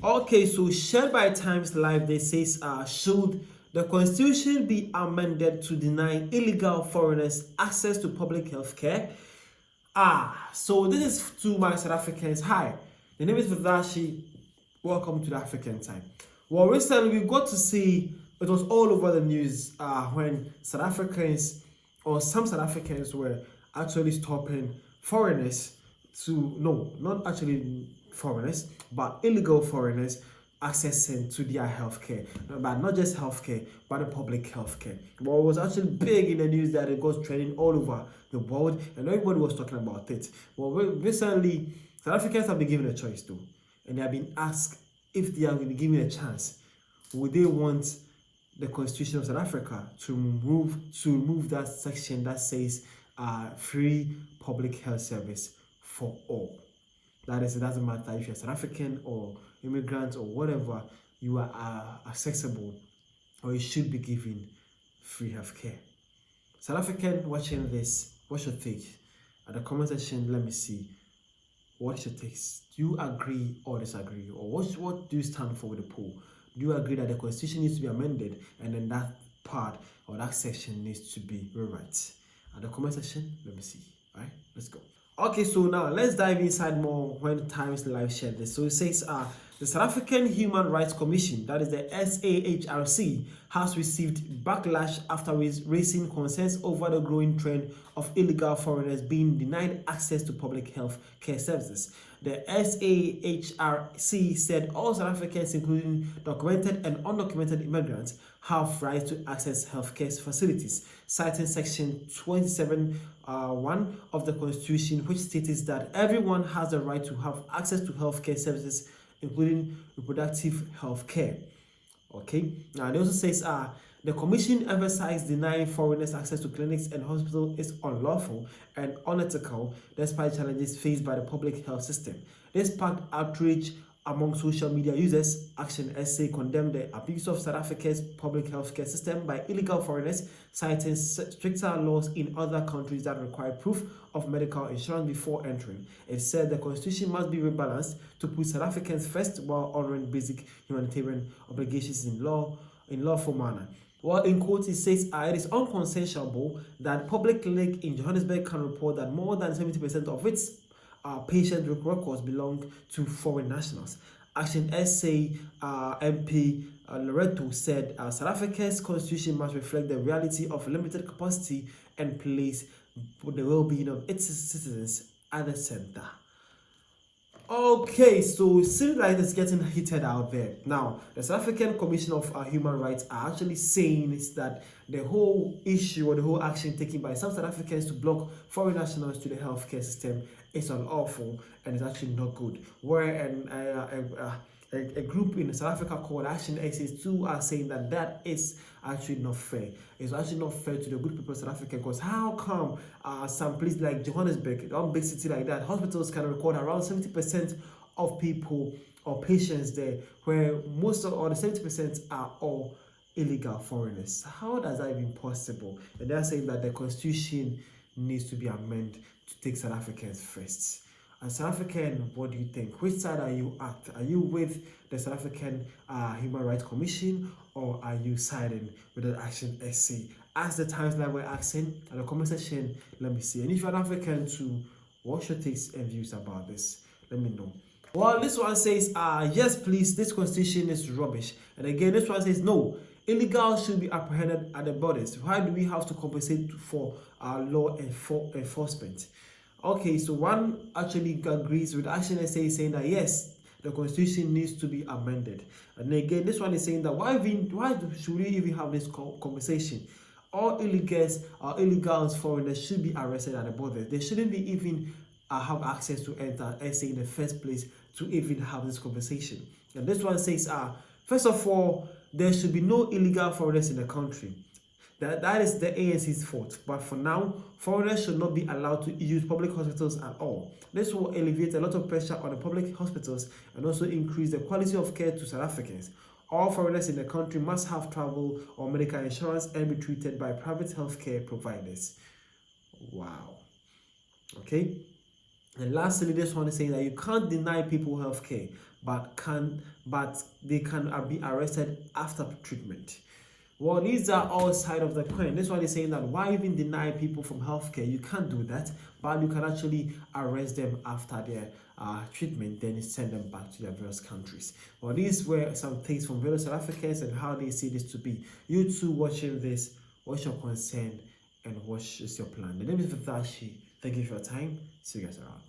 Okay, so shared by Times Live, they says, should the constitution be amended to deny illegal foreigners access to public health care? So this is to my South Africans. Hi, the name is Vidashi. Welcome to the African Time. Well, recently we got to see it was all over the news when South Africans or some South Africans were actually stopping foreigners to not actually foreigners, but illegal foreigners accessing to their healthcare, but not just healthcare, but the public healthcare. Well, it was actually big in the news that it was trending all over the world, and everybody was talking about it. Well, recently, South Africans have been given a choice too, and they have been asked if they are going to be given a chance, would they want the Constitution of South Africa to remove that section that says free public health service for all. That is, it doesn't matter if you're South African or immigrant or whatever, you are accessible or you should be given free healthcare. South African watching this, what's your take? At the comment section, let me see. What's your take? Do you agree or disagree? Or what do you stand for with the poll? Do you agree that the constitution needs to be amended and then that part or that section needs to be rewrite? At the comment section, let me see. All right, let's go. Okay, so now let's dive inside more when Times Live shared this. So it says the South African Human Rights Commission, that is the SAHRC, has received backlash after raising concerns over the growing trend of illegal foreigners being denied access to public health care services. The SAHRC said all South Africans, including documented and undocumented immigrants, have rights to access healthcare facilities, citing Section 27(1) of the Constitution, which states that everyone has the right to have access to healthcare services, including reproductive health care. Okay, now it also says the commission emphasized denying foreigners access to clinics and hospitals is unlawful and unethical despite challenges faced by the public health system. This sparked outrage among social media users. Action SA condemned the abuse of South Africa's public healthcare system by illegal foreigners, citing stricter laws in other countries that require proof of medical insurance before entering. It said the constitution must be rebalanced to put South Africans first while honoring basic humanitarian obligations in lawful manner. Well, in quotes, it says it is unconscionable that public clinic in Johannesburg can report that more than 70% of its patient records belong to foreign nationals. Action SA MP Loreto said South Africa's constitution must reflect the reality of limited capacity and place the well-being of its citizens at the center. Okay, so it seems like it's getting heated out there. Now, the South African Commission of Human Rights are actually saying is that the whole issue or the whole action taken by some South Africans to block foreign nationals to the healthcare system is unlawful and it's actually not good. Where a group in South Africa called Action SA2 are saying that that is actually not fair. It's actually not fair to the good people of South Africa, because how come some place like Johannesburg, one big city like that, hospitals can record around 70% of people or patients there, where most of or the 70% are all illegal foreigners? How does that even possible? And they're saying that the constitution needs to be amended to take South Africans first. As South African, what do you think? Which side are you at? Are you with the South African Human Rights Commission, or are you siding with the Action SA? As the Times Live were asking in the comment section, let me see. And if you're an African too, what's your takes and views about this? Let me know. Well, this one says, yes, please, this constitution is rubbish. And again, this one says, no, illegals should be apprehended at the borders. Why do we have to compensate for law enforcement? Okay, so one actually agrees with Action SA saying that yes, the constitution needs to be amended. And again, this one is saying that why should we even have this conversation? All illegals, foreigners should be arrested at the border. They shouldn't be even have access to enter SA in the first place to even have this conversation. And this one says, first of all, there should be no illegal foreigners in the country. That is the ANC's fault. But for now, foreigners should not be allowed to use public hospitals at all. This will alleviate a lot of pressure on the public hospitals and also increase the quality of care to South Africans. All foreigners in the country must have travel or medical insurance and be treated by private healthcare providers. Wow. Okay. And lastly, this one is saying that you can't deny people healthcare, but they can be arrested after treatment. Well, these are all sides of the coin. That's why they're saying that why even deny people from healthcare? You can't do that, but you can actually arrest them after their treatment, then send them back to their various countries. Well, these were some things from various South Africans and how they see this to be. You too watching this, what's your concern and what is your plan? The name is Vitashi. Thank you for your time. See you guys around.